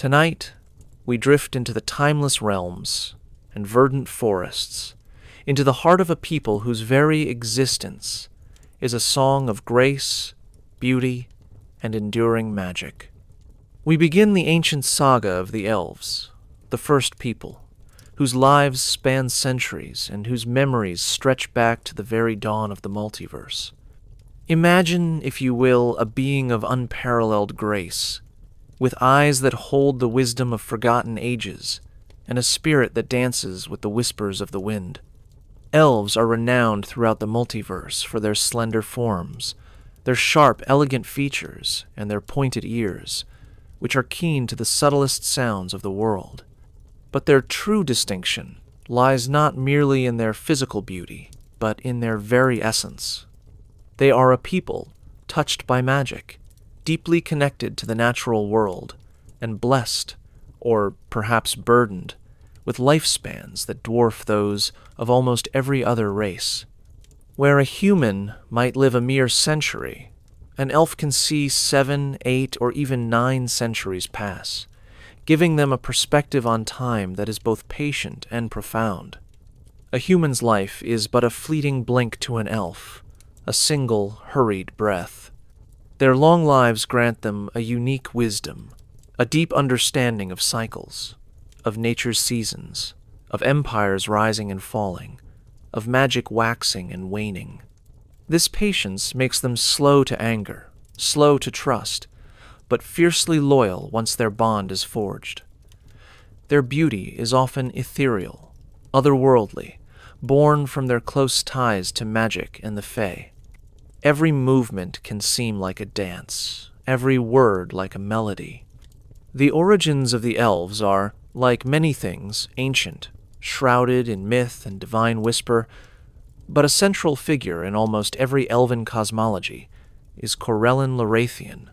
Tonight, we drift into the timeless realms and verdant forests, into the heart of a people whose very existence is a song of grace, beauty, and enduring magic. We begin the ancient saga of the Elves, the first people, whose lives span centuries and whose memories stretch back to the very dawn of the multiverse. Imagine, if you will, a being of unparalleled grace, with eyes that hold the wisdom of forgotten ages, and a spirit that dances with the whispers of the wind. Elves are renowned throughout the multiverse for their slender forms, their sharp, elegant features, and their pointed ears, which are keen to the subtlest sounds of the world. But their true distinction lies not merely in their physical beauty, but in their very essence. They are a people touched by magic, deeply connected to the natural world, and blessed, or perhaps burdened, with lifespans that dwarf those of almost every other race. Where a human might live a mere century, an elf can see 7, 8, or even 9 centuries pass, giving them a perspective on time that is both patient and profound. A human's life is but a fleeting blink to an elf, a single, hurried breath. Their long lives grant them a unique wisdom, a deep understanding of cycles, of nature's seasons, of empires rising and falling, of magic waxing and waning. This patience makes them slow to anger, slow to trust, but fiercely loyal once their bond is forged. Their beauty is often ethereal, otherworldly, born from their close ties to magic and the Fae. Every movement can seem like a dance, every word like a melody. The origins of the Elves are, like many things, ancient, shrouded in myth and divine whisper, but a central figure in almost every Elven cosmology is Corellin Lorathian,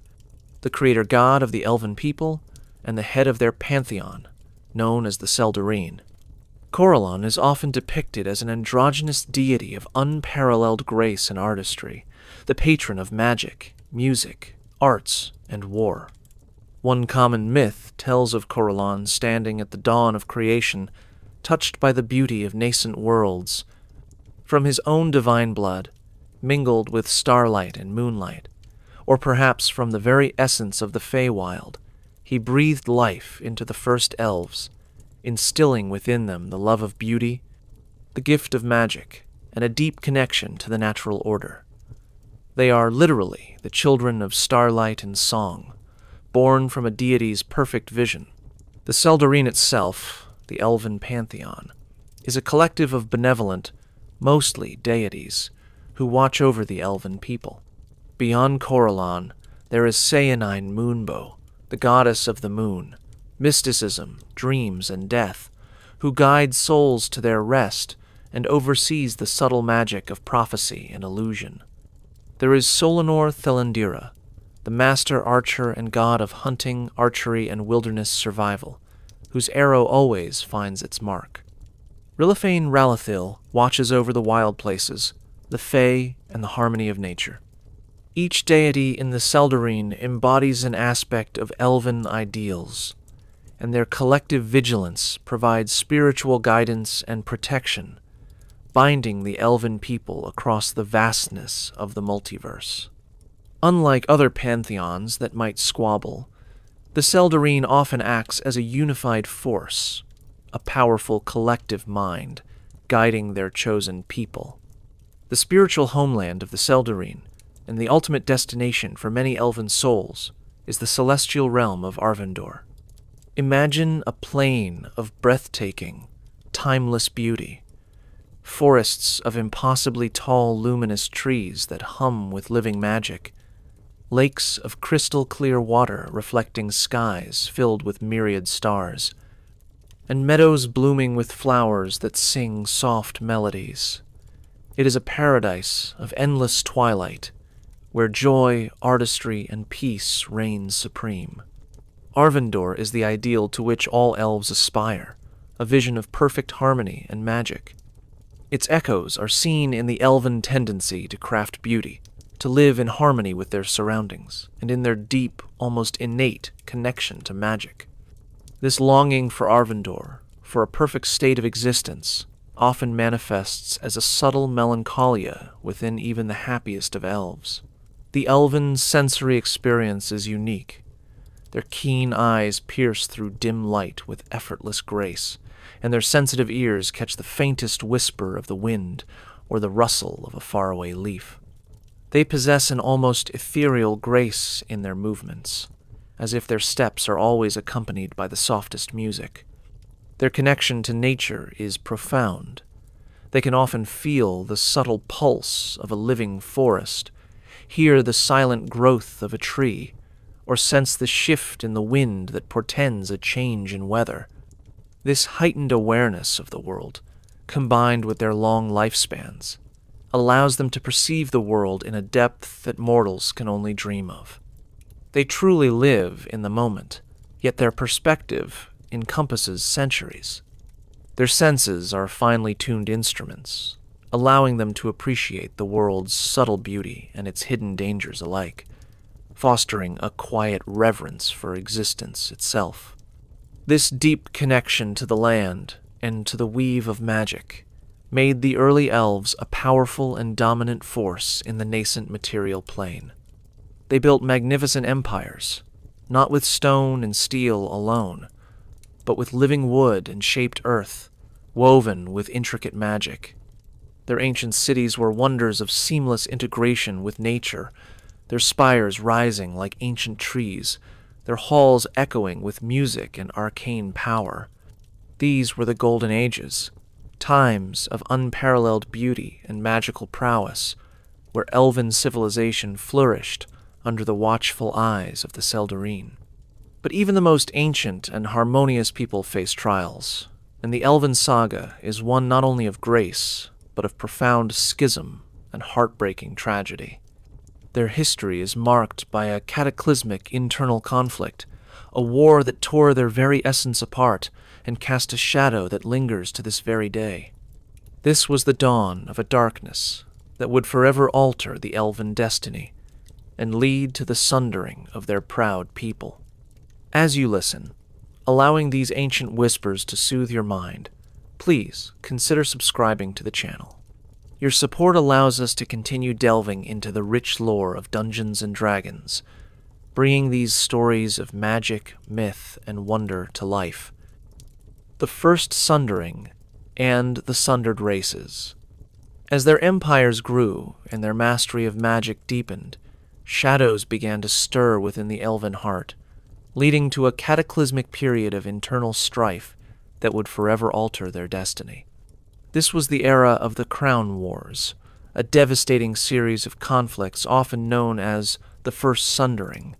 the creator god of the Elven people and the head of their pantheon, known as the Sundering. Corellon is often depicted as an androgynous deity of unparalleled grace and artistry, the patron of magic, music, arts, and war. One common myth tells of Corellon standing at the dawn of creation, touched by the beauty of nascent worlds. From his own divine blood, mingled with starlight and moonlight, or perhaps from the very essence of the Feywild, he breathed life into the first elves, instilling within them the love of beauty, the gift of magic, and a deep connection to the natural order. They are literally the children of starlight and song, born from a deity's perfect vision. The Sundering itself, the Elven pantheon, is a collective of benevolent, mostly deities, who watch over the Elven people. Beyond Corellon, there is Sayanine Moonbow, the goddess of the moon, mysticism, dreams, and death, who guides souls to their rest and oversees the subtle magic of prophecy and illusion. There is Solanor Thelandira, the master archer and god of hunting, archery, and wilderness survival, whose arrow always finds its mark. Rillifain Ralathil watches over the wild places, the Fae, and the harmony of nature. Each deity in the Sundering embodies an aspect of Elven ideals, and their collective vigilance provides spiritual guidance and protection, binding the Elven people across the vastness of the multiverse. Unlike other pantheons that might squabble, the Sundering often acts as a unified force, a powerful collective mind, guiding their chosen people. The spiritual homeland of the Sundering, and the ultimate destination for many Elven souls, is the celestial realm of Arvindor. Imagine a plain of breathtaking, timeless beauty, forests of impossibly tall, luminous trees that hum with living magic, lakes of crystal-clear water reflecting skies filled with myriad stars, and meadows blooming with flowers that sing soft melodies. It is a paradise of endless twilight, where joy, artistry, and peace reign supreme. Arvindor is the ideal to which all elves aspire, a vision of perfect harmony and magic. Its echoes are seen in the Elven tendency to craft beauty, to live in harmony with their surroundings, and in their deep, almost innate connection to magic. This longing for Arvindor, for a perfect state of existence, often manifests as a subtle melancholia within even the happiest of elves. The elven sensory experience is unique. Their keen eyes pierce through dim light with effortless grace, and their sensitive ears catch the faintest whisper of the wind or the rustle of a faraway leaf. They possess an almost ethereal grace in their movements, as if their steps are always accompanied by the softest music. Their connection to nature is profound. They can often feel the subtle pulse of a living forest, hear the silent growth of a tree, or sense the shift in the wind that portends a change in weather. This heightened awareness of the world, combined with their long lifespans, allows them to perceive the world in a depth that mortals can only dream of. They truly live in the moment, yet their perspective encompasses centuries. Their senses are finely tuned instruments, allowing them to appreciate the world's subtle beauty and its hidden dangers alike, fostering a quiet reverence for existence itself. This deep connection to the land and to the weave of magic made the early elves a powerful and dominant force in the nascent material plane. They built magnificent empires, not with stone and steel alone, but with living wood and shaped earth, woven with intricate magic. Their ancient cities were wonders of seamless integration with nature, their spires rising like ancient trees, their halls echoing with music and arcane power. These were the Golden Ages, times of unparalleled beauty and magical prowess, where elven civilization flourished under the watchful eyes of the Seldarine. But even the most ancient and harmonious people face trials, and the Elven saga is one not only of grace, but of profound schism and heartbreaking tragedy. Their history is marked by a cataclysmic internal conflict, a war that tore their very essence apart and cast a shadow that lingers to this very day. This was the dawn of a darkness that would forever alter the Elven destiny and lead to the sundering of their proud people. As you listen, allowing these ancient whispers to soothe your mind, please consider subscribing to the channel. Your support allows us to continue delving into the rich lore of Dungeons & Dragons, bringing these stories of magic, myth, and wonder to life. The first sundering and the sundered races. As their empires grew and their mastery of magic deepened, shadows began to stir within the elven heart, leading to a cataclysmic period of internal strife that would forever alter their destiny. This was the era of the Crown Wars, a devastating series of conflicts often known as the First Sundering,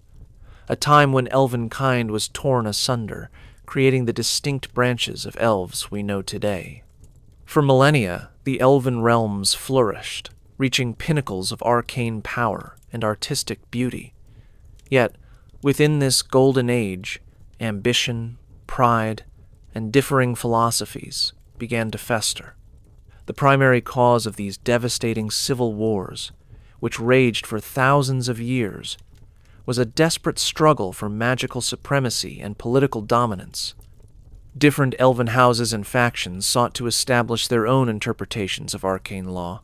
a time when elven kind was torn asunder, creating the distinct branches of elves we know today. For millennia, the elven realms flourished, reaching pinnacles of arcane power and artistic beauty. Yet, within this golden age, ambition, pride, and differing philosophies began to fester. The primary cause of these devastating civil wars, which raged for thousands of years, was a desperate struggle for magical supremacy and political dominance. Different elven houses and factions sought to establish their own interpretations of arcane law,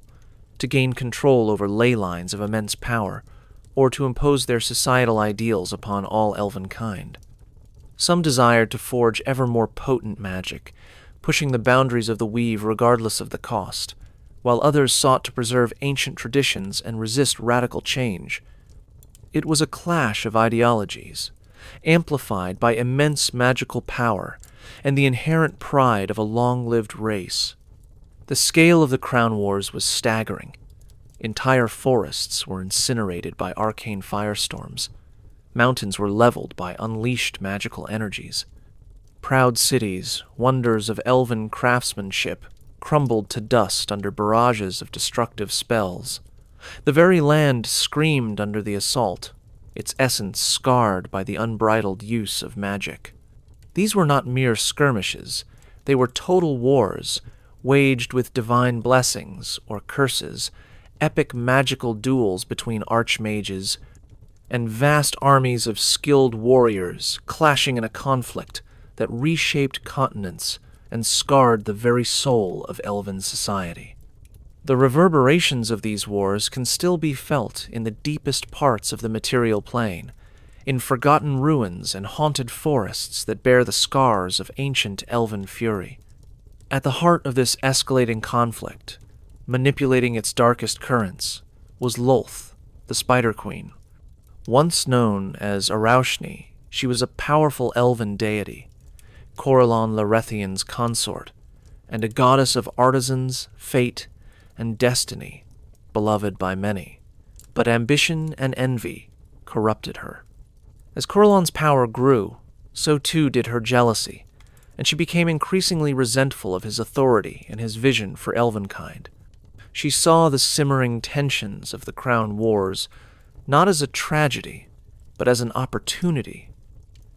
to gain control over ley lines of immense power, or to impose their societal ideals upon all elven kind. Some desired to forge ever more potent magic, pushing the boundaries of the weave regardless of the cost, while others sought to preserve ancient traditions and resist radical change. It was a clash of ideologies, amplified by immense magical power and the inherent pride of a long-lived race. The scale of the Crown Wars was staggering. Entire forests were incinerated by arcane firestorms. Mountains were leveled by unleashed magical energies. Proud cities, wonders of elven craftsmanship, crumbled to dust under barrages of destructive spells. The very land screamed under the assault, its essence scarred by the unbridled use of magic. These were not mere skirmishes. They were total wars, waged with divine blessings or curses, epic magical duels between archmages, and vast armies of skilled warriors clashing in a conflict that reshaped continents and scarred the very soul of Elven society. The reverberations of these wars can still be felt in the deepest parts of the material plane, in forgotten ruins and haunted forests that bear the scars of ancient Elven fury. At the heart of this escalating conflict, manipulating its darkest currents, was Lolth, the Spider Queen. Once known as Araushni, she was a powerful Elven deity, Corellon Larethian's consort, and a goddess of artisans, fate, and destiny, beloved by many. But ambition and envy corrupted her. As Corellon's power grew, so too did her jealousy, and she became increasingly resentful of his authority and his vision for Elvenkind. She saw the simmering tensions of the Crown Wars not as a tragedy, but as an opportunity.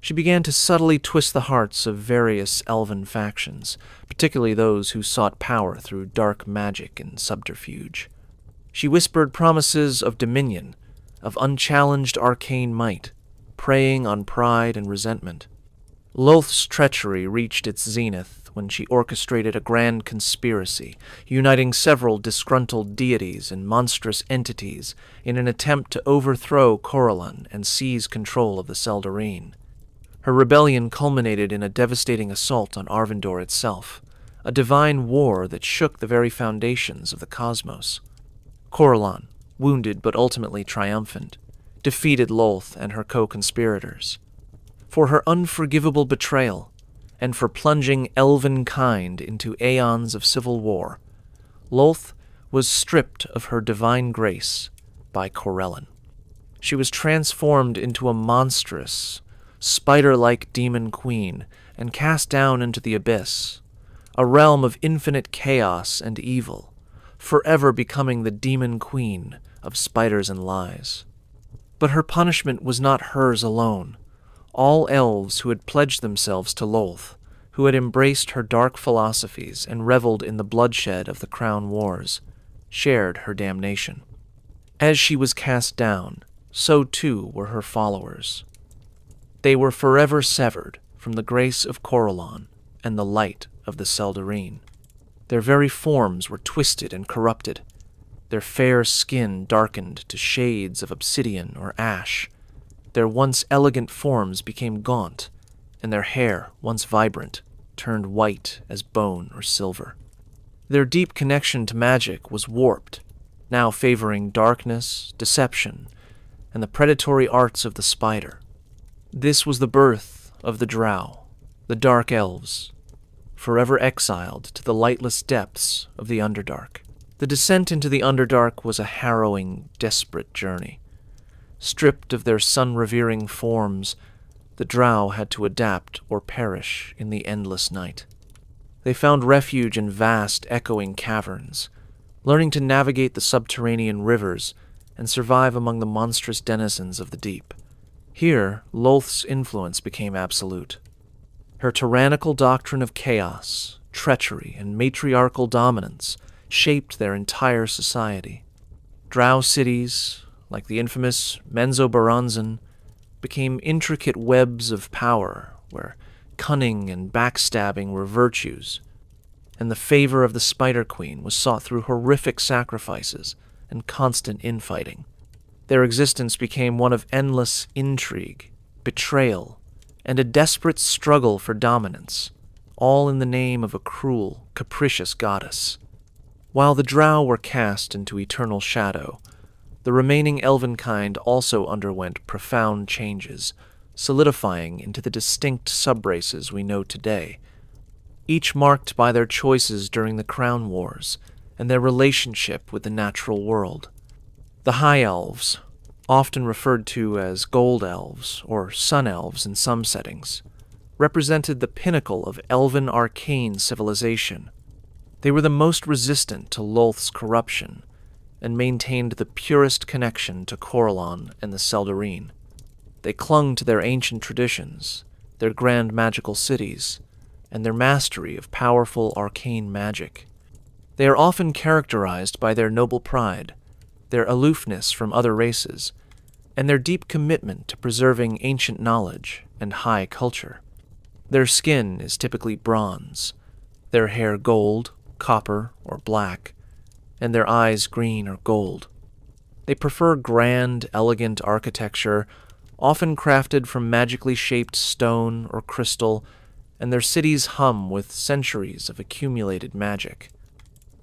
She began to subtly twist the hearts of various Elven factions, particularly those who sought power through dark magic and subterfuge. She whispered promises of dominion, of unchallenged arcane might, preying on pride and resentment. Lolth's treachery reached its zenith when she orchestrated a grand conspiracy, uniting several disgruntled deities and monstrous entities in an attempt to overthrow Corellon and seize control of the Seldarine. Her rebellion culminated in a devastating assault on Arvindor itself, a divine war that shook the very foundations of the cosmos. Corellon, wounded but ultimately triumphant, defeated Lolth and her co-conspirators. For her unforgivable betrayal, and for plunging Elvenkind into aeons of civil war, Lolth was stripped of her divine grace by Corellon. She was transformed into a monstrous, spider-like demon queen and cast down into the abyss, a realm of infinite chaos and evil, forever becoming the demon queen of spiders and lies. But her punishment was not hers alone. All elves who had pledged themselves to Lolth, who had embraced her dark philosophies and reveled in the bloodshed of the Crown Wars, shared her damnation. As she was cast down, so too were her followers. They were forever severed from the grace of Corellon and the light of the Seldarine. Their very forms were twisted and corrupted, their fair skin darkened to shades of obsidian or ash. Their once elegant forms became gaunt, and their hair, once vibrant, turned white as bone or silver. Their deep connection to magic was warped, now favoring darkness, deception, and the predatory arts of the spider. This was the birth of the Drow, the Dark Elves, forever exiled to the lightless depths of the Underdark. The descent into the Underdark was a harrowing, desperate journey. Stripped of their sun-revering forms, the Drow had to adapt or perish in the endless night. They found refuge in vast, echoing caverns, learning to navigate the subterranean rivers and survive among the monstrous denizens of the deep. Here, Lolth's influence became absolute. Her tyrannical doctrine of chaos, treachery, and matriarchal dominance shaped their entire society. Drow cities, like the infamous Menzoberranzan, became intricate webs of power where cunning and backstabbing were virtues, and the favor of the Spider Queen was sought through horrific sacrifices and constant infighting. Their existence became one of endless intrigue, betrayal, and a desperate struggle for dominance, all in the name of a cruel, capricious goddess. While the Drow were cast into eternal shadow, the remaining Elvenkind also underwent profound changes, solidifying into the distinct subraces we know today, each marked by their choices during the Crown Wars and their relationship with the natural world. The High Elves, often referred to as Gold Elves or Sun Elves in some settings, represented the pinnacle of Elven arcane civilization. They were the most resistant to Lolth's corruption and maintained the purest connection to Corellon and the Seldarine. They clung to their ancient traditions, their grand magical cities, and their mastery of powerful arcane magic. They are often characterized by their noble pride, their aloofness from other races, and their deep commitment to preserving ancient knowledge and high culture. Their skin is typically bronze, their hair gold, copper, or black, and their eyes green or gold. They prefer grand, elegant architecture, often crafted from magically shaped stone or crystal, and their cities hum with centuries of accumulated magic.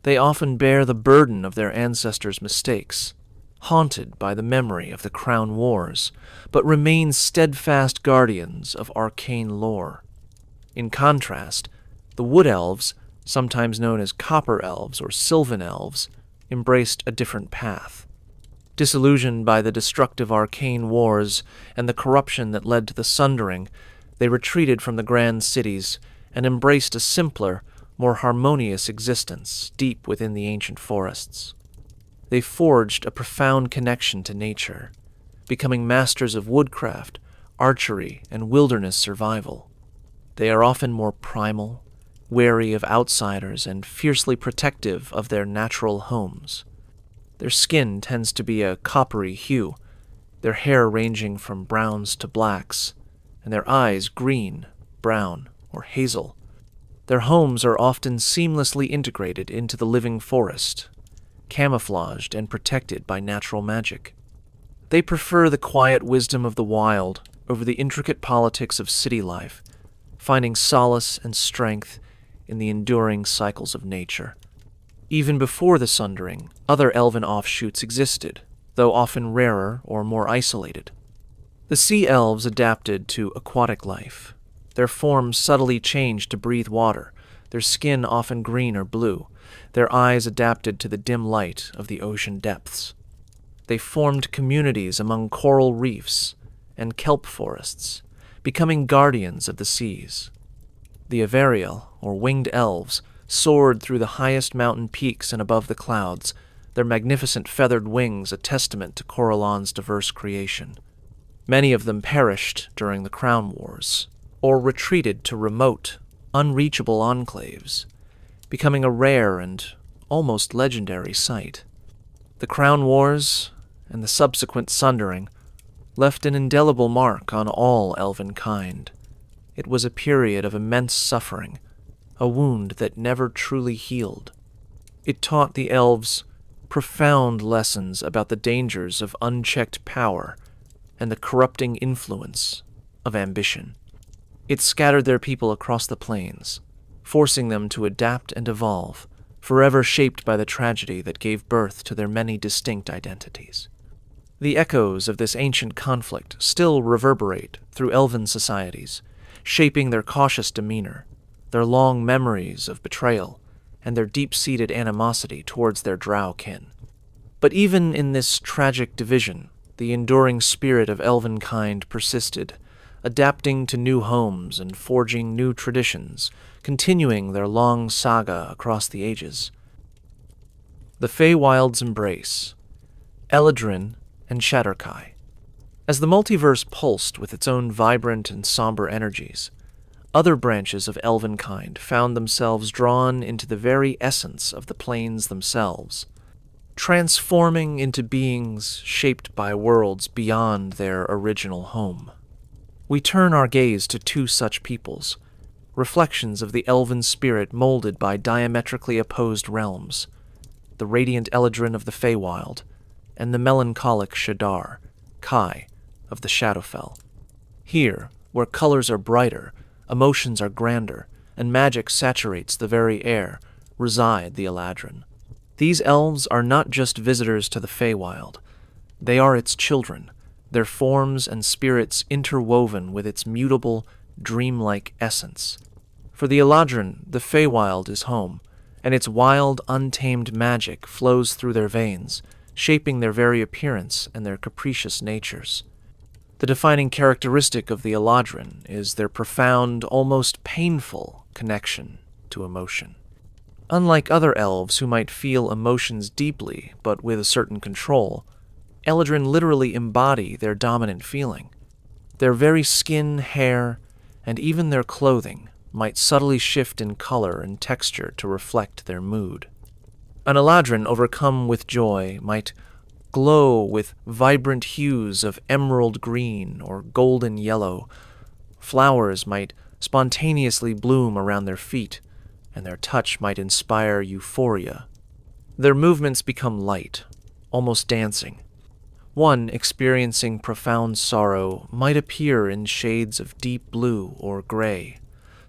They often bear the burden of their ancestors' mistakes, haunted by the memory of the Crown Wars, but remain steadfast guardians of arcane lore. In contrast, the Wood Elves, sometimes known as Copper Elves or Sylvan Elves, embraced a different path. Disillusioned by the destructive arcane wars and the corruption that led to the sundering, they retreated from the grand cities and embraced a simpler, more harmonious existence deep within the ancient forests. They forged a profound connection to nature, becoming masters of woodcraft, archery, and wilderness survival. They are often more primal, wary of outsiders, and fiercely protective of their natural homes. Their skin tends to be a coppery hue, their hair ranging from browns to blacks, and their eyes green, brown, or hazel. Their homes are often seamlessly integrated into the living forest, camouflaged and protected by natural magic. They prefer the quiet wisdom of the wild over the intricate politics of city life, finding solace and strength in the enduring cycles of nature. Even before the sundering, other elven offshoots existed, though often rarer or more isolated. The sea elves adapted to aquatic life. Their forms subtly changed to breathe water, their skin often green or blue, their eyes adapted to the dim light of the ocean depths. They formed communities among coral reefs and kelp forests, becoming guardians of the seas. The Averial, or winged elves, soared through the highest mountain peaks and above the clouds, their magnificent feathered wings a testament to Corellon's diverse creation. Many of them perished during the Crown Wars, or retreated to remote, unreachable enclaves, becoming a rare and almost legendary sight. The Crown Wars and the subsequent sundering left an indelible mark on all elven kind. It was a period of immense suffering, a wound that never truly healed. It taught the elves profound lessons about the dangers of unchecked power and the corrupting influence of ambition. It scattered their people across the plains, forcing them to adapt and evolve, forever shaped by the tragedy that gave birth to their many distinct identities. The echoes of this ancient conflict still reverberate through elven societies, shaping their cautious demeanor, their long memories of betrayal, and their deep-seated animosity towards their drow kin. But even in this tragic division, the enduring spirit of elven kind persisted, adapting to new homes and forging new traditions, continuing their long saga across the ages. The Feywild's Embrace, Eladrin and Shadar-kai. As the multiverse pulsed with its own vibrant and somber energies, other branches of elven kind found themselves drawn into the very essence of the planes themselves, transforming into beings shaped by worlds beyond their original home. We turn our gaze to two such peoples, reflections of the elven spirit molded by diametrically opposed realms, the radiant Eladrin of the Feywild, and the melancholic Shadar-kai of the Shadowfell. Here, where colors are brighter, emotions are grander, and magic saturates the very air, reside the Eladrin. These elves are not just visitors to the Feywild. They are its children, their forms and spirits interwoven with its mutable, dreamlike essence. For the Eladrin, the Feywild is home, and its wild, untamed magic flows through their veins, shaping their very appearance and their capricious natures. The defining characteristic of the Eladrin is their profound, almost painful connection to emotion. Unlike other elves who might feel emotions deeply, but with a certain control, Eladrin literally embody their dominant feeling. Their very skin, hair, and even their clothing might subtly shift in color and texture to reflect their mood. An Eladrin overcome with joy might glow with vibrant hues of emerald green or golden yellow. Flowers might spontaneously bloom around their feet, and their touch might inspire euphoria. Their movements become light, almost dancing. One experiencing profound sorrow might appear in shades of deep blue or gray.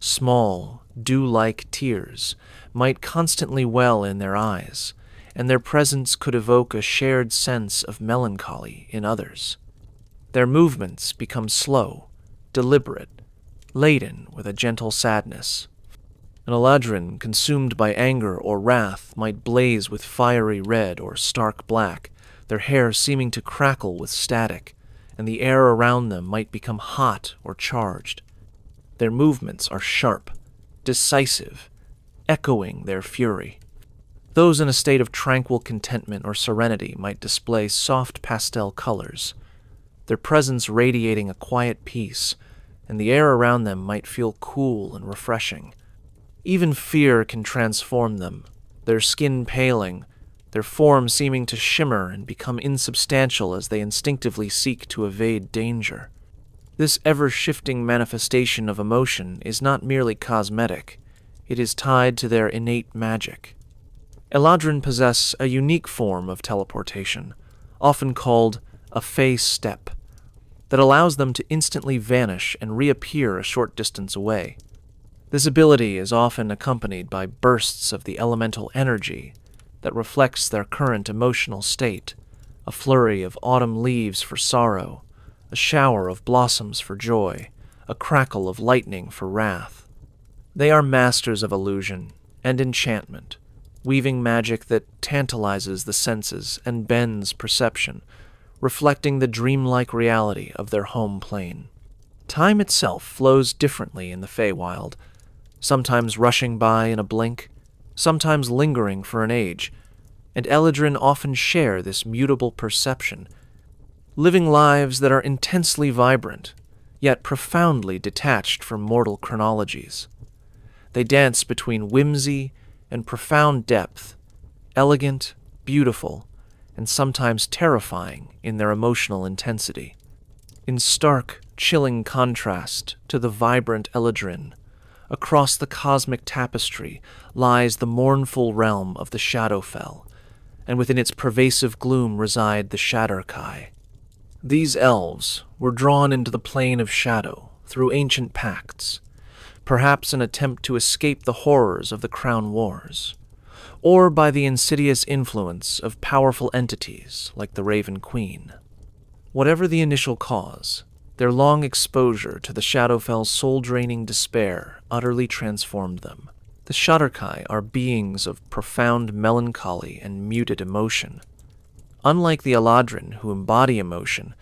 Small, dew-like tears might constantly well in their eyes, and their presence could evoke a shared sense of melancholy in others. Their movements become slow, deliberate, laden with a gentle sadness. An Eladrin consumed by anger or wrath might blaze with fiery red or stark black, their hair seeming to crackle with static, and the air around them might become hot or charged. Their movements are sharp, decisive, echoing their fury. Those in a state of tranquil contentment or serenity might display soft pastel colors, their presence radiating a quiet peace, and the air around them might feel cool and refreshing. Even fear can transform them, their skin paling, their form seeming to shimmer and become insubstantial as they instinctively seek to evade danger. This ever-shifting manifestation of emotion is not merely cosmetic, it is tied to their innate magic. Eladrin possess a unique form of teleportation, often called a phase step, that allows them to instantly vanish and reappear a short distance away. This ability is often accompanied by bursts of the elemental energy that reflects their current emotional state, a flurry of autumn leaves for sorrow, a shower of blossoms for joy, a crackle of lightning for wrath. They are masters of illusion and enchantment, weaving magic that tantalizes the senses and bends perception, reflecting the dreamlike reality of their home plane. Time itself flows differently in the Feywild, sometimes rushing by in a blink, sometimes lingering for an age, and Eladrin often share this mutable perception, living lives that are intensely vibrant, yet profoundly detached from mortal chronologies. They dance between whimsy and profound depth, elegant, beautiful, and sometimes terrifying in their emotional intensity. In stark, chilling contrast to the vibrant Eladrin, across the cosmic tapestry lies the mournful realm of the Shadowfell, and within its pervasive gloom reside the Shadar-kai. These elves were drawn into the plane of shadow through ancient pacts, perhaps an attempt to escape the horrors of the Crown Wars, or by the insidious influence of powerful entities like the Raven Queen. Whatever the initial cause, their long exposure to the Shadowfell's soul-draining despair utterly transformed them. The Shadar-kai are beings of profound melancholy and muted emotion. Unlike the Eladrin, who embody emotion,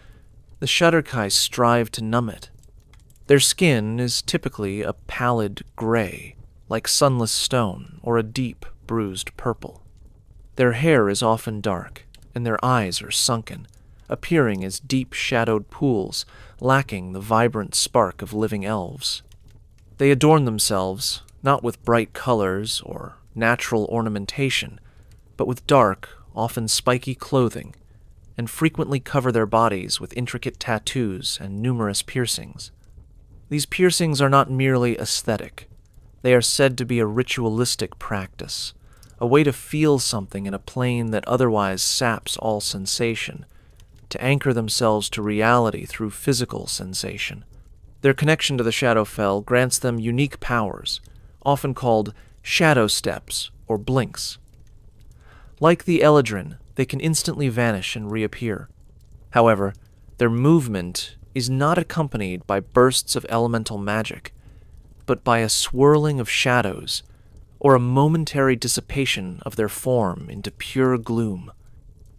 the Shadar-kai strive to numb it. Their skin is typically a pallid gray, like sunless stone, or a deep, bruised purple. Their hair is often dark, and their eyes are sunken, appearing as deep-shadowed pools, lacking the vibrant spark of living elves. They adorn themselves, not with bright colors or natural ornamentation, but with dark, often spiky clothing, and frequently cover their bodies with intricate tattoos and numerous piercings. These piercings are not merely aesthetic. They are said to be a ritualistic practice, a way to feel something in a plane that otherwise saps all sensation, to anchor themselves to reality through physical sensation. Their connection to the Shadowfell grants them unique powers, often called shadow steps or blinks. Like the Eladrin, they can instantly vanish and reappear. However, their movement is not accompanied by bursts of elemental magic, but by a swirling of shadows or a momentary dissipation of their form into pure gloom.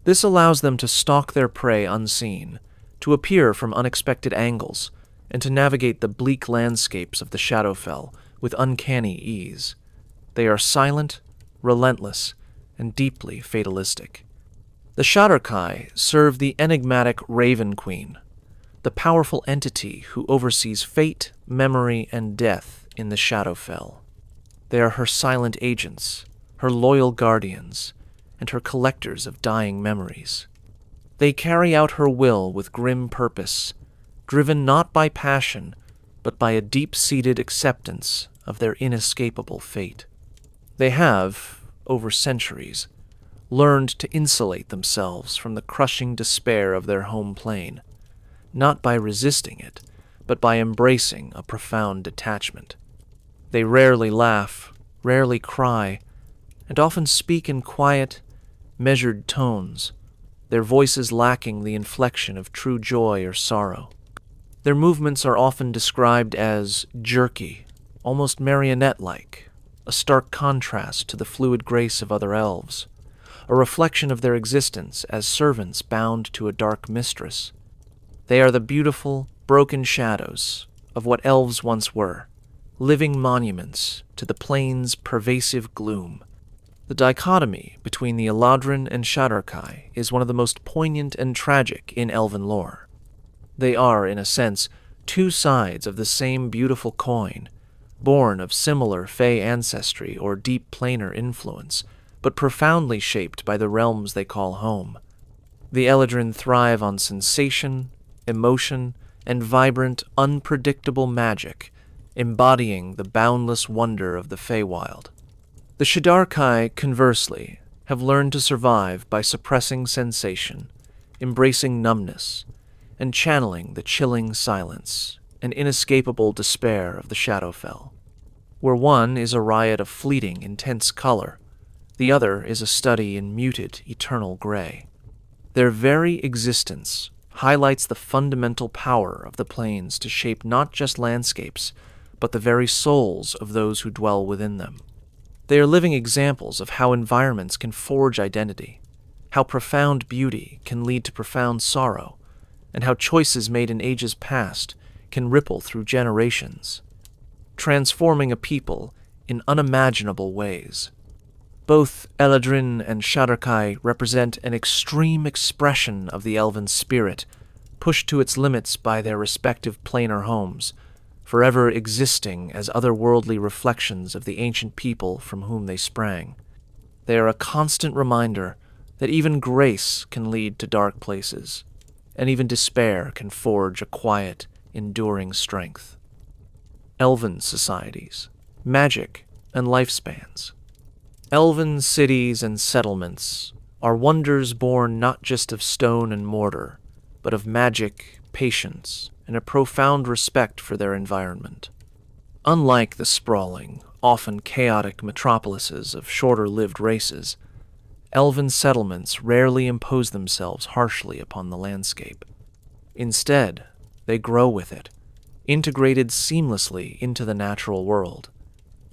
This allows them to stalk their prey unseen, to appear from unexpected angles, and to navigate the bleak landscapes of the Shadowfell with uncanny ease. They are silent, relentless, and deeply fatalistic. The Shadar-kai serve the enigmatic Raven Queen, the powerful entity who oversees fate, memory, and death in the Shadowfell. They are her silent agents, her loyal guardians, and her collectors of dying memories. They carry out her will with grim purpose, driven not by passion, but by a deep-seated acceptance of their inescapable fate. They have, over centuries, learned to insulate themselves from the crushing despair of their home plane, not by resisting it, but by embracing a profound detachment. They rarely laugh, rarely cry, and often speak in quiet, measured tones, their voices lacking the inflection of true joy or sorrow. Their movements are often described as jerky, almost marionette-like, a stark contrast to the fluid grace of other elves, a reflection of their existence as servants bound to a dark mistress. They are the beautiful, broken shadows of what elves once were, living monuments to the plane's pervasive gloom. The dichotomy between the Eladrin and Shadar-kai is one of the most poignant and tragic in Elven lore. They are, in a sense, two sides of the same beautiful coin, born of similar Fey ancestry or deep planar influence, but profoundly shaped by the realms they call home. The Eladrin thrive on sensation, emotion, and vibrant, unpredictable magic, embodying the boundless wonder of the Feywild. The Shadar-kai, conversely, have learned to survive by suppressing sensation, embracing numbness, and channeling the chilling silence and inescapable despair of the Shadowfell. Where one is a riot of fleeting, intense color, the other is a study in muted, eternal gray. Their very existence highlights the fundamental power of the plains to shape not just landscapes, but the very souls of those who dwell within them. They are living examples of how environments can forge identity, how profound beauty can lead to profound sorrow, and how choices made in ages past can ripple through generations, transforming a people in unimaginable ways. Both Eladrin and Shadar-kai represent an extreme expression of the elven spirit, pushed to its limits by their respective planar homes, forever existing as otherworldly reflections of the ancient people from whom they sprang. They are a constant reminder that even grace can lead to dark places, and even despair can forge a quiet, enduring strength. Elven societies, magic, and lifespans. Elven cities and settlements are wonders born not just of stone and mortar, but of magic, patience, and a profound respect for their environment. Unlike the sprawling, often chaotic metropolises of shorter-lived races, elven settlements rarely impose themselves harshly upon the landscape. Instead, they grow with it, integrated seamlessly into the natural world.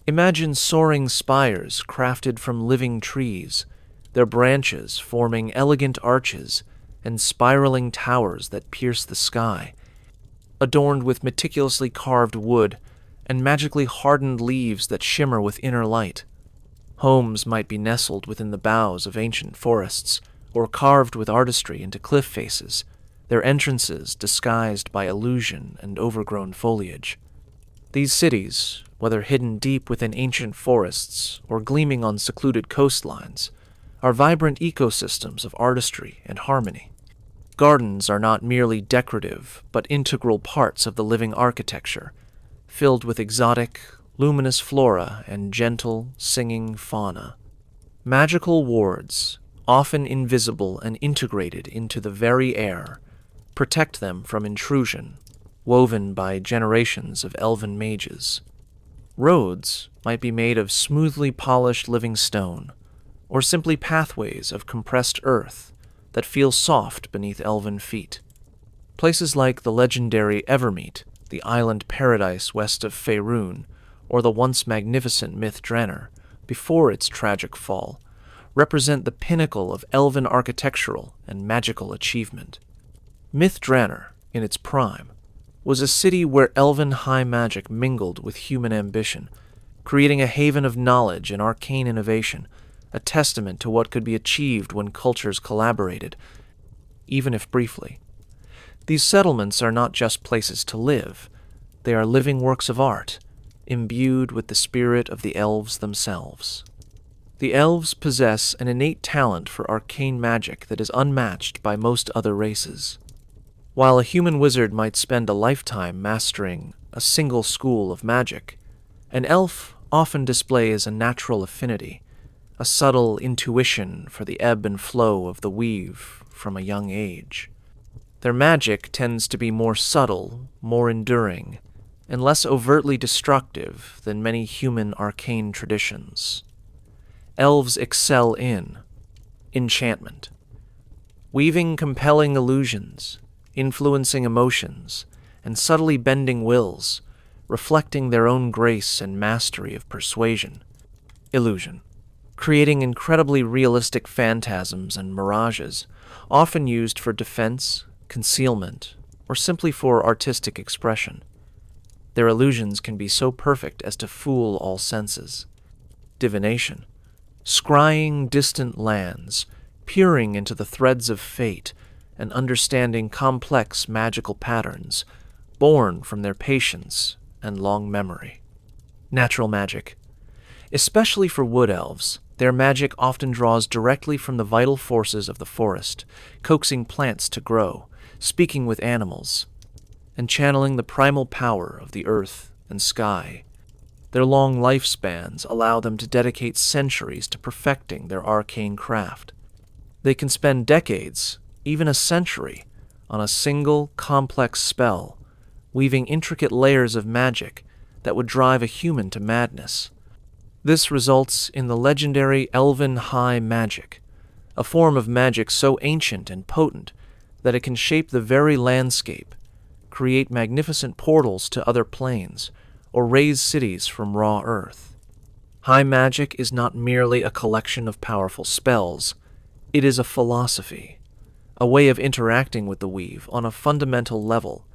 Imagine soaring spires crafted from living trees, their branches forming elegant arches and spiraling towers that pierce the sky, adorned with meticulously carved wood and magically hardened leaves that shimmer with inner light. Homes might be nestled within the boughs of ancient forests, or carved with artistry into cliff faces, their entrances disguised by illusion and overgrown foliage. These cities, whether hidden deep within ancient forests or gleaming on secluded coastlines, are vibrant ecosystems of artistry and harmony. Gardens are not merely decorative, but integral parts of the living architecture, filled with exotic, luminous flora and gentle, singing fauna. Magical wards, often invisible and integrated into the very air, protect them from intrusion, woven by generations of elven mages. Roads might be made of smoothly polished living stone, or simply pathways of compressed earth that feel soft beneath elven feet. Places like the legendary Evermeet, the island paradise west of Faerun, or the once magnificent Myth Drannor, before its tragic fall, represent the pinnacle of elven architectural and magical achievement. Myth Drannor, in its prime, was a city where elven high magic mingled with human ambition, creating a haven of knowledge and arcane innovation, a testament to what could be achieved when cultures collaborated, even if briefly. These settlements are not just places to live, they are living works of art, imbued with the spirit of the elves themselves. The elves possess an innate talent for arcane magic that is unmatched by most other races. While a human wizard might spend a lifetime mastering a single school of magic, an elf often displays a natural affinity, a subtle intuition for the ebb and flow of the weave from a young age. Their magic tends to be more subtle, more enduring, and less overtly destructive than many human arcane traditions. Elves excel in enchantment, weaving compelling illusions, influencing emotions, and subtly bending wills, reflecting their own grace and mastery of persuasion. Illusion, creating incredibly realistic phantasms and mirages, often used for defense, concealment, or simply for artistic expression. Their illusions can be so perfect as to fool all senses. Divination, scrying distant lands, peering into the threads of fate, and understanding complex magical patterns, born from their patience and long memory. Natural magic. Especially for wood elves, their magic often draws directly from the vital forces of the forest, coaxing plants to grow, speaking with animals, and channeling the primal power of the earth and sky. Their long lifespans allow them to dedicate centuries to perfecting their arcane craft. They can spend decades, even a century, on a single complex spell, weaving intricate layers of magic that would drive a human to madness. This results in the legendary Elven high magic, a form of magic so ancient and potent that it can shape the very landscape, create magnificent portals to other planes, or raise cities from raw earth. High magic is not merely a collection of powerful spells, it is a philosophy, a way of interacting with the weave on a fundamental level,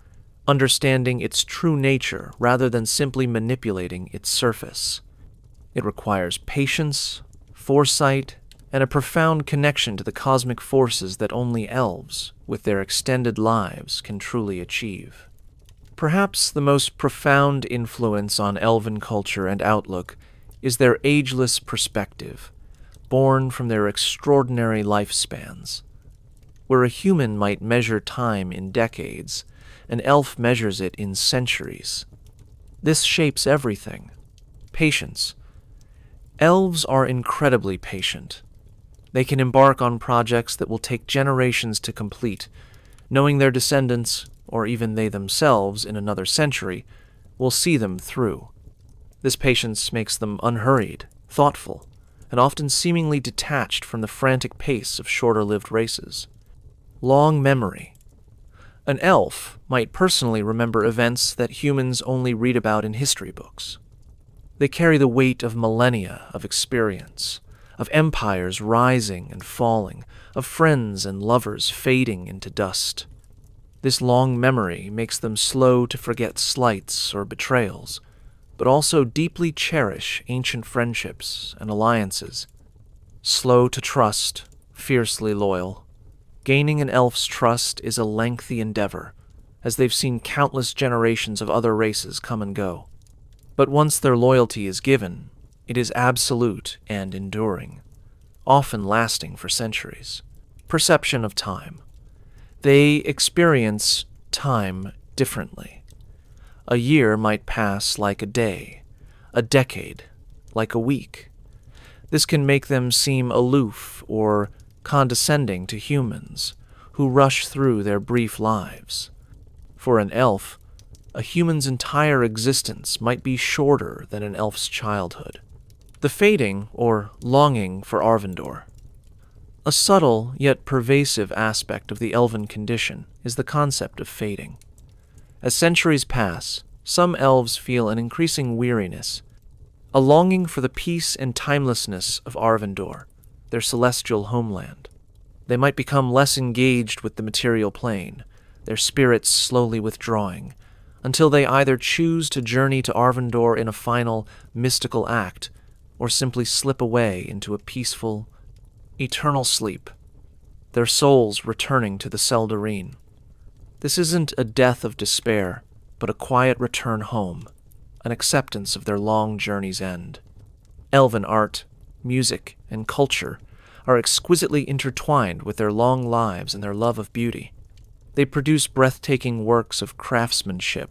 understanding its true nature rather than simply manipulating its surface. It requires patience, foresight, and a profound connection to the cosmic forces that only elves, with their extended lives, can truly achieve. Perhaps the most profound influence on Elven culture and outlook is their ageless perspective, born from their extraordinary lifespans. Where a human might measure time in decades, an elf measures it in centuries. This shapes everything. Patience. Elves are incredibly patient. They can embark on projects that will take generations to complete, knowing their descendants, or even they themselves in another century, will see them through. This patience makes them unhurried, thoughtful, and often seemingly detached from the frantic pace of shorter-lived races. Long memory. An elf might personally remember events that humans only read about in history books. They carry the weight of millennia of experience, of empires rising and falling, of friends and lovers fading into dust. This long memory makes them slow to forget slights or betrayals, but also deeply cherish ancient friendships and alliances. Slow to trust, fiercely loyal. Gaining an elf's trust is a lengthy endeavor, as they've seen countless generations of other races come and go. But once their loyalty is given, it is absolute and enduring, often lasting for centuries. Perception of time. They experience time differently. A year might pass like a day, a decade like a week. This can make them seem aloof or condescending to humans who rush through their brief lives. For an elf, a human's entire existence might be shorter than an elf's childhood. The fading, or longing for Arvindor. A subtle yet pervasive aspect of the elven condition is the concept of fading. As centuries pass, some elves feel an increasing weariness, a longing for the peace and timelessness of Arvindor, their celestial homeland. They might become less engaged with the material plane, their spirits slowly withdrawing, until they either choose to journey to Arvindor in a final, mystical act, or simply slip away into a peaceful, eternal sleep, their souls returning to the Seldarine. This isn't a death of despair, but a quiet return home, an acceptance of their long journey's end. Elven art, music, and culture are exquisitely intertwined with their long lives and their love of beauty. They produce breathtaking works of craftsmanship,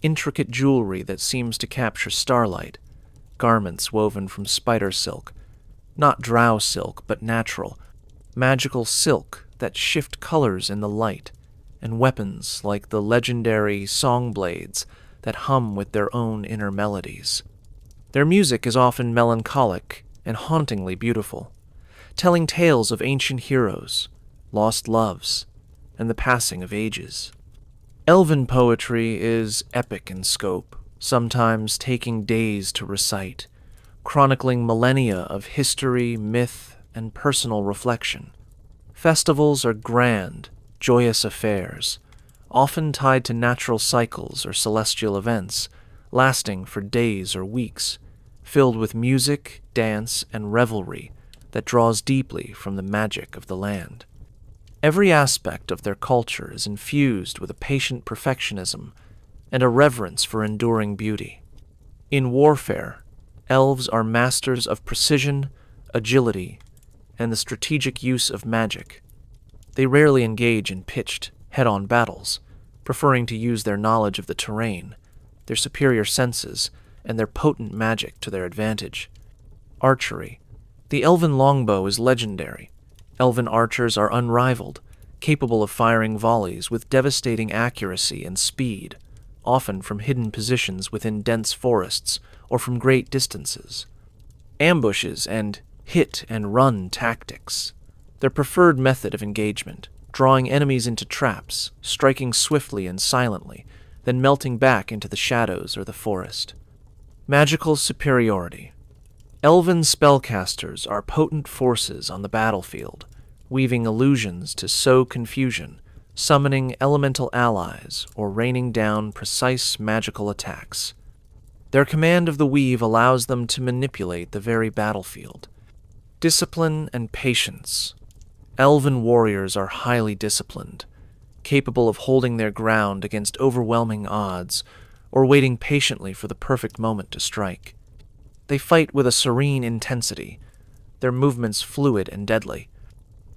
intricate jewelry that seems to capture starlight, garments woven from spider silk, not drow silk, but natural, magical silk that shift colors in the light, and weapons like the legendary song blades that hum with their own inner melodies. Their music is often melancholic and hauntingly beautiful, telling tales of ancient heroes, lost loves, and the passing of ages. Elven poetry is epic in scope, sometimes taking days to recite, chronicling millennia of history, myth, and personal reflection. Festivals are grand, joyous affairs, often tied to natural cycles or celestial events, lasting for days or weeks, filled with music, dance, and revelry that draws deeply from the magic of the land. Every aspect of their culture is infused with a patient perfectionism and a reverence for enduring beauty. In warfare, elves are masters of precision, agility, and the strategic use of magic. They rarely engage in pitched, head-on battles, preferring to use their knowledge of the terrain, their superior senses, and their potent magic to their advantage. Archery. The elven longbow is legendary. Elven archers are unrivaled, capable of firing volleys with devastating accuracy and speed, often from hidden positions within dense forests or from great distances. Ambushes and hit-and-run tactics. Their preferred method of engagement, drawing enemies into traps, striking swiftly and silently, then melting back into the shadows or the forest. Magical superiority. Elven spellcasters are potent forces on the battlefield, weaving illusions to sow confusion, summoning elemental allies, or raining down precise magical attacks. Their command of the weave allows them to manipulate the very battlefield. Discipline and patience. Elven warriors are highly disciplined, capable of holding their ground against overwhelming odds, or waiting patiently for the perfect moment to strike. They fight with a serene intensity, their movements fluid and deadly.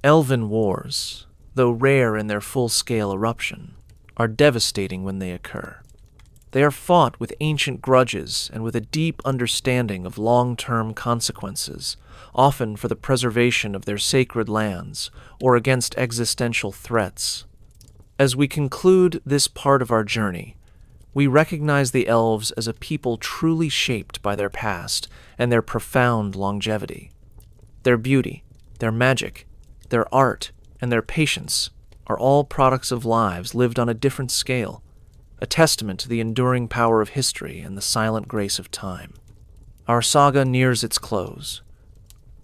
Elven wars, though rare in their full-scale eruption, are devastating when they occur. They are fought with ancient grudges and with a deep understanding of long-term consequences, often for the preservation of their sacred lands or against existential threats. As we conclude this part of our journey, we recognize the elves as a people truly shaped by their past and their profound longevity. Their beauty, their magic, their art, and their patience are all products of lives lived on a different scale, a testament to the enduring power of history and the silent grace of time. Our saga nears its close.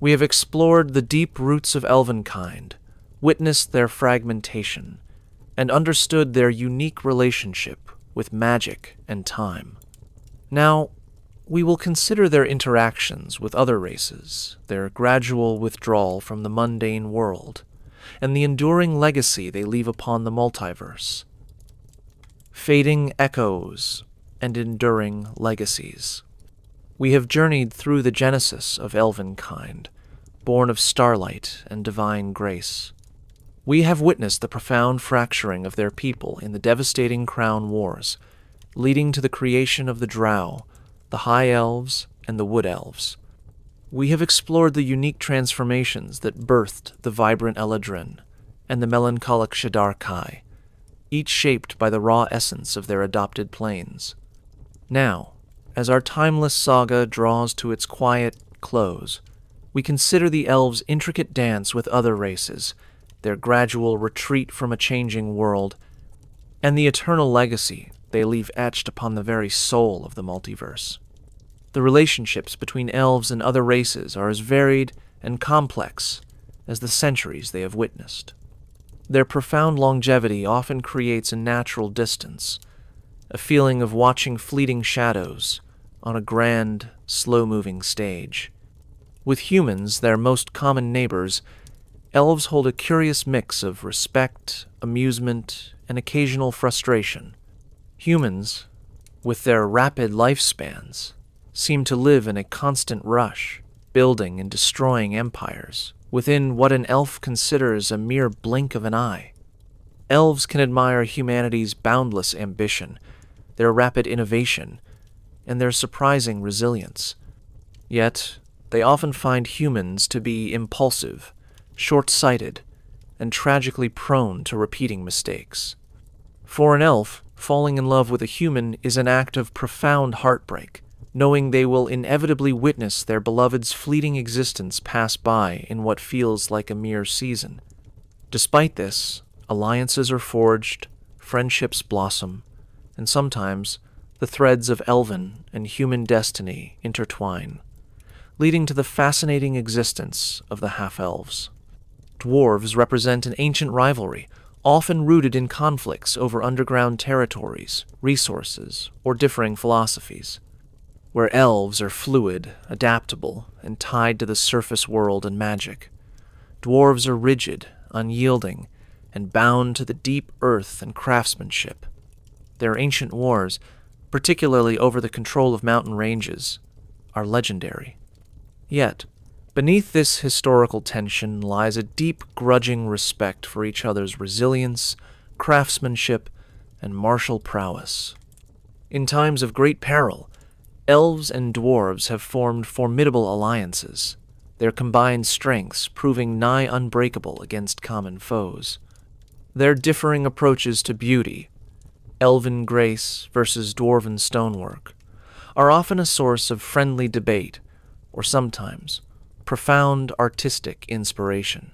We have explored the deep roots of elvenkind, witnessed their fragmentation, and understood their unique relationship with magic and time. Now, we will consider their interactions with other races, their gradual withdrawal from the mundane world, and the enduring legacy they leave upon the multiverse. Fading echoes and enduring legacies. We have journeyed through the genesis of elvenkind, born of starlight and divine grace. We have witnessed the profound fracturing of their people in the devastating Crown Wars, leading to the creation of the Drow, the High Elves, and the Wood Elves. We have explored the unique transformations that birthed the vibrant Eladrin and the melancholic Shadar-kai, each shaped by the raw essence of their adopted planes. Now, as our timeless saga draws to its quiet close, we consider the elves' intricate dance with other races, their gradual retreat from a changing world, and the eternal legacy they leave etched upon the very soul of the multiverse. The relationships between elves and other races are as varied and complex as the centuries they have witnessed. Their profound longevity often creates a natural distance, a feeling of watching fleeting shadows on a grand, slow-moving stage. With humans, their most common neighbors, elves hold a curious mix of respect, amusement, and occasional frustration. Humans, with their rapid lifespans, seem to live in a constant rush, building and destroying empires within what an elf considers a mere blink of an eye. Elves can admire humanity's boundless ambition, their rapid innovation, and their surprising resilience. Yet, they often find humans to be impulsive, short-sighted, and tragically prone to repeating mistakes. For an elf, falling in love with a human is an act of profound heartbreak, knowing they will inevitably witness their beloved's fleeting existence pass by in what feels like a mere season. Despite this, alliances are forged, friendships blossom, and sometimes the threads of elven and human destiny intertwine, leading to the fascinating existence of the half-elves. Dwarves represent an ancient rivalry, often rooted in conflicts over underground territories, resources, or differing philosophies. Where elves are fluid, adaptable, and tied to the surface world and magic, dwarves are rigid, unyielding, and bound to the deep earth and craftsmanship. Their ancient wars, particularly over the control of mountain ranges, are legendary. Yet, beneath this historical tension lies a deep, grudging respect for each other's resilience, craftsmanship, and martial prowess. In times of great peril, elves and dwarves have formed formidable alliances, their combined strengths proving nigh unbreakable against common foes. Their differing approaches to beauty, elven grace versus dwarven stonework, are often a source of friendly debate, or sometimes profound artistic inspiration.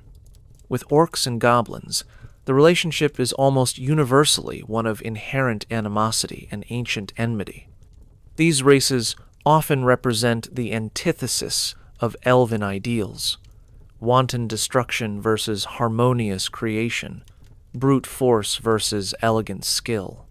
With orcs and goblins, the relationship is almost universally one of inherent animosity and ancient enmity. These races often represent the antithesis of elven ideals: wanton destruction versus harmonious creation, brute force versus elegant skill.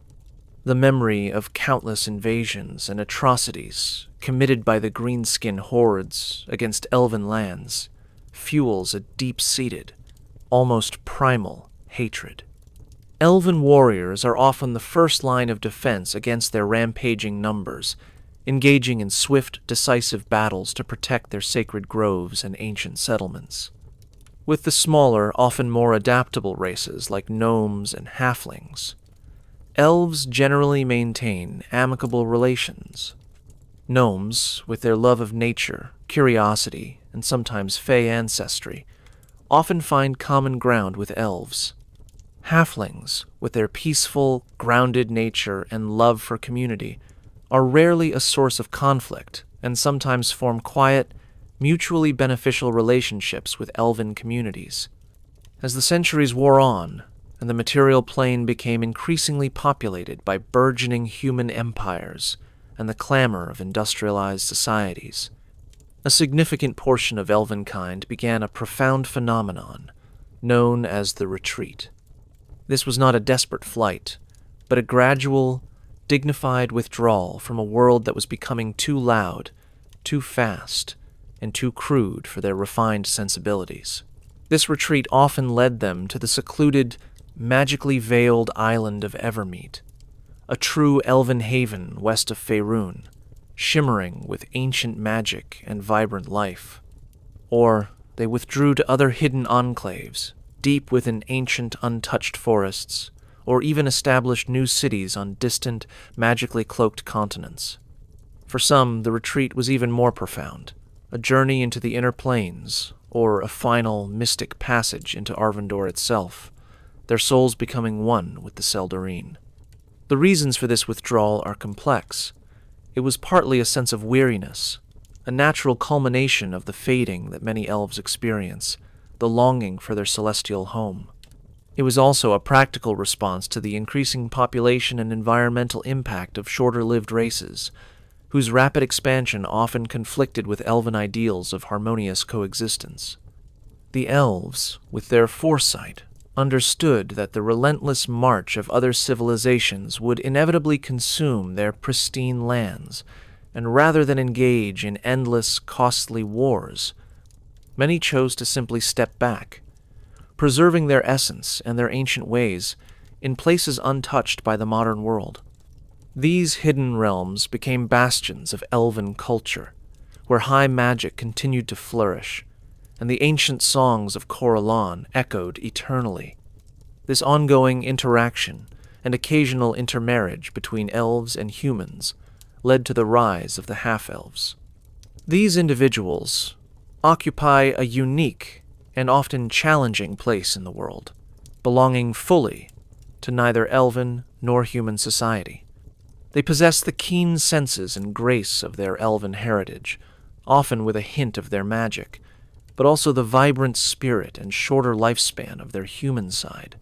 The memory of countless invasions and atrocities committed by the greenskin hordes against elven lands fuels a deep-seated, almost primal hatred. Elven warriors are often the first line of defense against their rampaging numbers, engaging in swift, decisive battles to protect their sacred groves and ancient settlements. With the smaller, often more adaptable races like gnomes and halflings, elves generally maintain amicable relations. Gnomes, with their love of nature, curiosity, and sometimes fey ancestry, often find common ground with elves. Halflings, with their peaceful, grounded nature and love for community, are rarely a source of conflict and sometimes form quiet, mutually beneficial relationships with elven communities. As the centuries wore on, and the material plane became increasingly populated by burgeoning human empires and the clamor of industrialized societies, a significant portion of elvenkind began a profound phenomenon known as the retreat. This was not a desperate flight, but a gradual, dignified withdrawal from a world that was becoming too loud, too fast, and too crude for their refined sensibilities. This retreat often led them to the secluded, magically veiled island of Evermeet, a true elven haven west of Faerun, shimmering with ancient magic and vibrant life. Or they withdrew to other hidden enclaves, deep within ancient, untouched forests, or even established new cities on distant, magically cloaked continents. For some, the retreat was even more profound, a journey into the inner planes, or a final, mystic passage into Arvindor itself, their souls becoming one with the Seldarine. The reasons for this withdrawal are complex. It was partly a sense of weariness, a natural culmination of the fading that many elves experience, the longing for their celestial home. It was also a practical response to the increasing population and environmental impact of shorter-lived races, whose rapid expansion often conflicted with elven ideals of harmonious coexistence. The elves, with their foresight, understood that the relentless march of other civilizations would inevitably consume their pristine lands, and rather than engage in endless, costly wars, many chose to simply step back, preserving their essence and their ancient ways in places untouched by the modern world. These hidden realms became bastions of elven culture, where high magic continued to flourish, and the ancient songs of Corellon echoed eternally. This ongoing interaction and occasional intermarriage between elves and humans led to the rise of the half-elves. These individuals occupy a unique and often challenging place in the world, belonging fully to neither elven nor human society. They possess the keen senses and grace of their elven heritage, often with a hint of their magic, but also the vibrant spirit and shorter lifespan of their human side.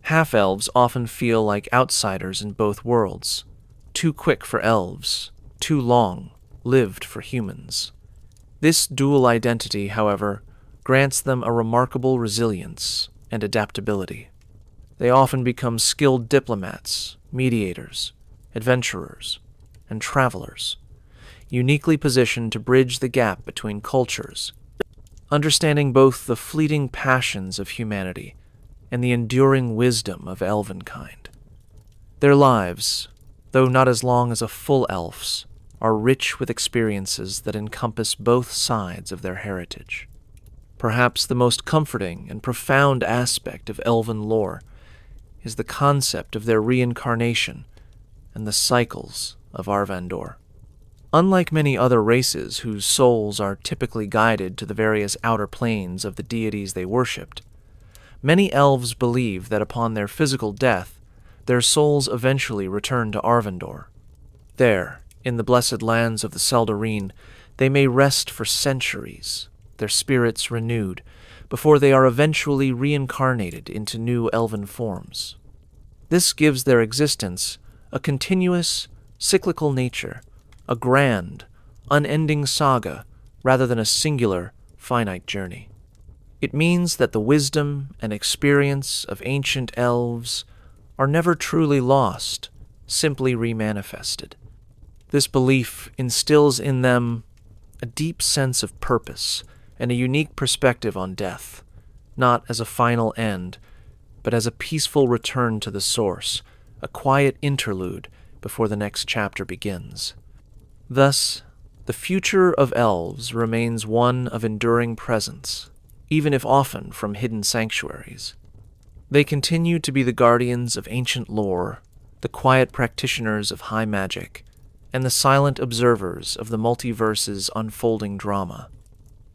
Half-elves often feel like outsiders in both worlds, too quick for elves, too long-lived for humans. This dual identity, however, grants them a remarkable resilience and adaptability. They often become skilled diplomats, mediators, adventurers, and travelers, uniquely positioned to bridge the gap between cultures, understanding both the fleeting passions of humanity and the enduring wisdom of elvenkind. Their lives, though not as long as a full elf's, are rich with experiences that encompass both sides of their heritage. Perhaps the most comforting and profound aspect of elven lore is the concept of their reincarnation and the cycles of Arvandor. Unlike many other races whose souls are typically guided to the various outer planes of the deities they worshipped, many elves believe that upon their physical death, their souls eventually return to Arvandor. There, in the blessed lands of the Sundering, they may rest for centuries, their spirits renewed, before they are eventually reincarnated into new elven forms. This gives their existence a continuous, cyclical nature, a grand, unending saga rather than a singular, finite journey. It means that the wisdom and experience of ancient elves are never truly lost, simply remanifested. This belief instills in them a deep sense of purpose and a unique perspective on death, not as a final end, but as a peaceful return to the source, a quiet interlude before the next chapter begins. Thus, the future of elves remains one of enduring presence, even if often from hidden sanctuaries. They continue to be the guardians of ancient lore, the quiet practitioners of high magic, and the silent observers of the multiverse's unfolding drama.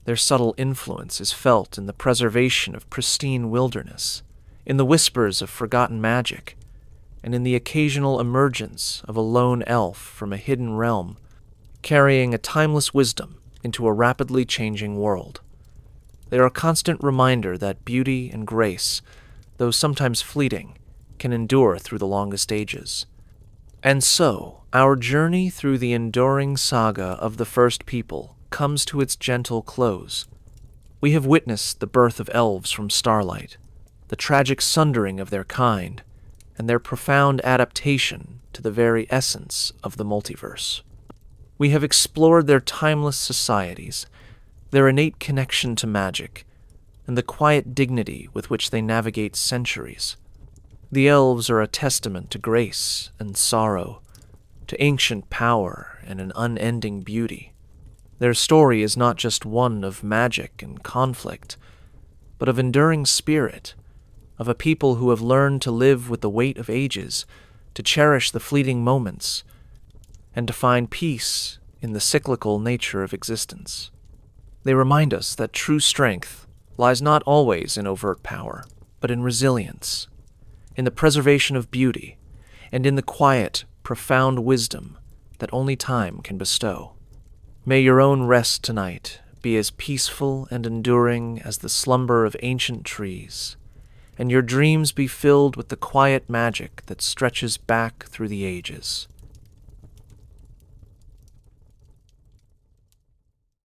Their subtle influence is felt in the preservation of pristine wilderness, in the whispers of forgotten magic, and in the occasional emergence of a lone elf from a hidden realm, carrying a timeless wisdom into a rapidly changing world. They are a constant reminder that beauty and grace, though sometimes fleeting, can endure through the longest ages. And so, our journey through the enduring saga of the First People comes to its gentle close. We have witnessed the birth of elves from starlight, the tragic sundering of their kind, and their profound adaptation to the very essence of the multiverse. We have explored their timeless societies, their innate connection to magic, and the quiet dignity with which they navigate centuries. The elves are a testament to grace and sorrow, to ancient power and an unending beauty. Their story is not just one of magic and conflict, but of enduring spirit, of a people who have learned to live with the weight of ages, to cherish the fleeting moments, and to find peace in the cyclical nature of existence. They remind us that true strength lies not always in overt power, but in resilience, in the preservation of beauty, and in the quiet, profound wisdom that only time can bestow. May your own rest tonight be as peaceful and enduring as the slumber of ancient trees, and your dreams be filled with the quiet magic that stretches back through the ages.